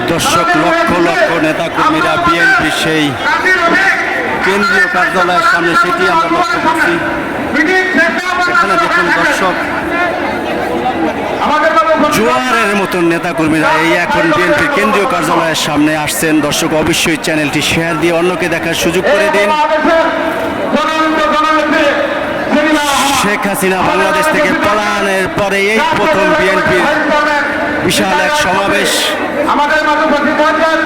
দর্শক, লক্ষ লক্ষ নেতাকর্মীরা বিএনপি সেই কেন্দ্রীয় কার্যালয়ের সামনে, সেটি আমরা লক্ষ্য করছি। এখানে দেখুন দর্শক, জোয়ারের মতন নেতাকর্মীরা এই এখন বিএনপির কেন্দ্রীয় কার্যালয়ের সামনে আসছেন। দর্শক, অবশ্যই চ্যানেলটি শেয়ার দিয়ে অন্যকে দেখার সুযোগ করে দিন। শেখ হাসিনা বাংলাদেশ থেকে পলায়নের পরে এই প্রথম বিএনপির বিশাল এক সমাবেশ। আমাদের মাঝে উপস্থিত হয়েছেন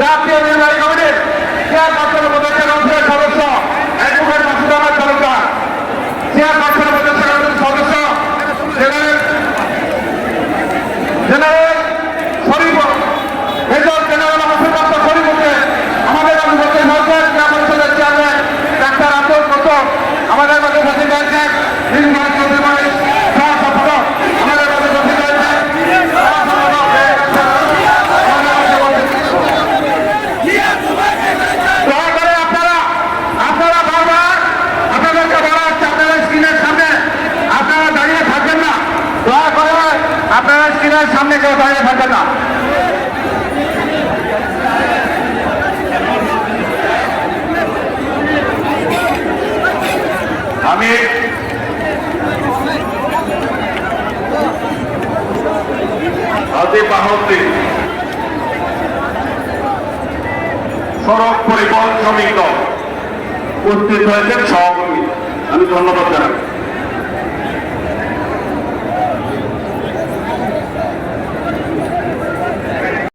জাতীয় নির্বাহী কমিটির চেয়ারপারসন উপদেষ্টা কমিটির সদস্য অ্যাডভোকেট মাসুদ আহমেদ তালুকদার, চেয়ারপারসন উপদেষ্টা কমিটির সদস্য জেনারেল শরীফ, মেজর জেনারেল মাসুদ শরীফকে, আমাদের মাঝে উপস্থিত হয়েছেন জেলা পরিষদের চেয়ারম্যান ডাক্তার আব্দুল কতব, আমাদের মাঝে উপস্থিত হয়েছেন নির্বাচন নির্বাহী সহসভাপক, আমাদের মাঝে উপস্থিত হয়েছেন আপনারা স্ক্রিনের সামনে কেউ দাঁড়িয়ে থাকবেন না। আমি আসিফ আহমেদ, সড়ক পরিবহন শ্রমিক দল উপস্থিত হয়েছেন সভাপতি, আমি ধন্যবাদ জানাই।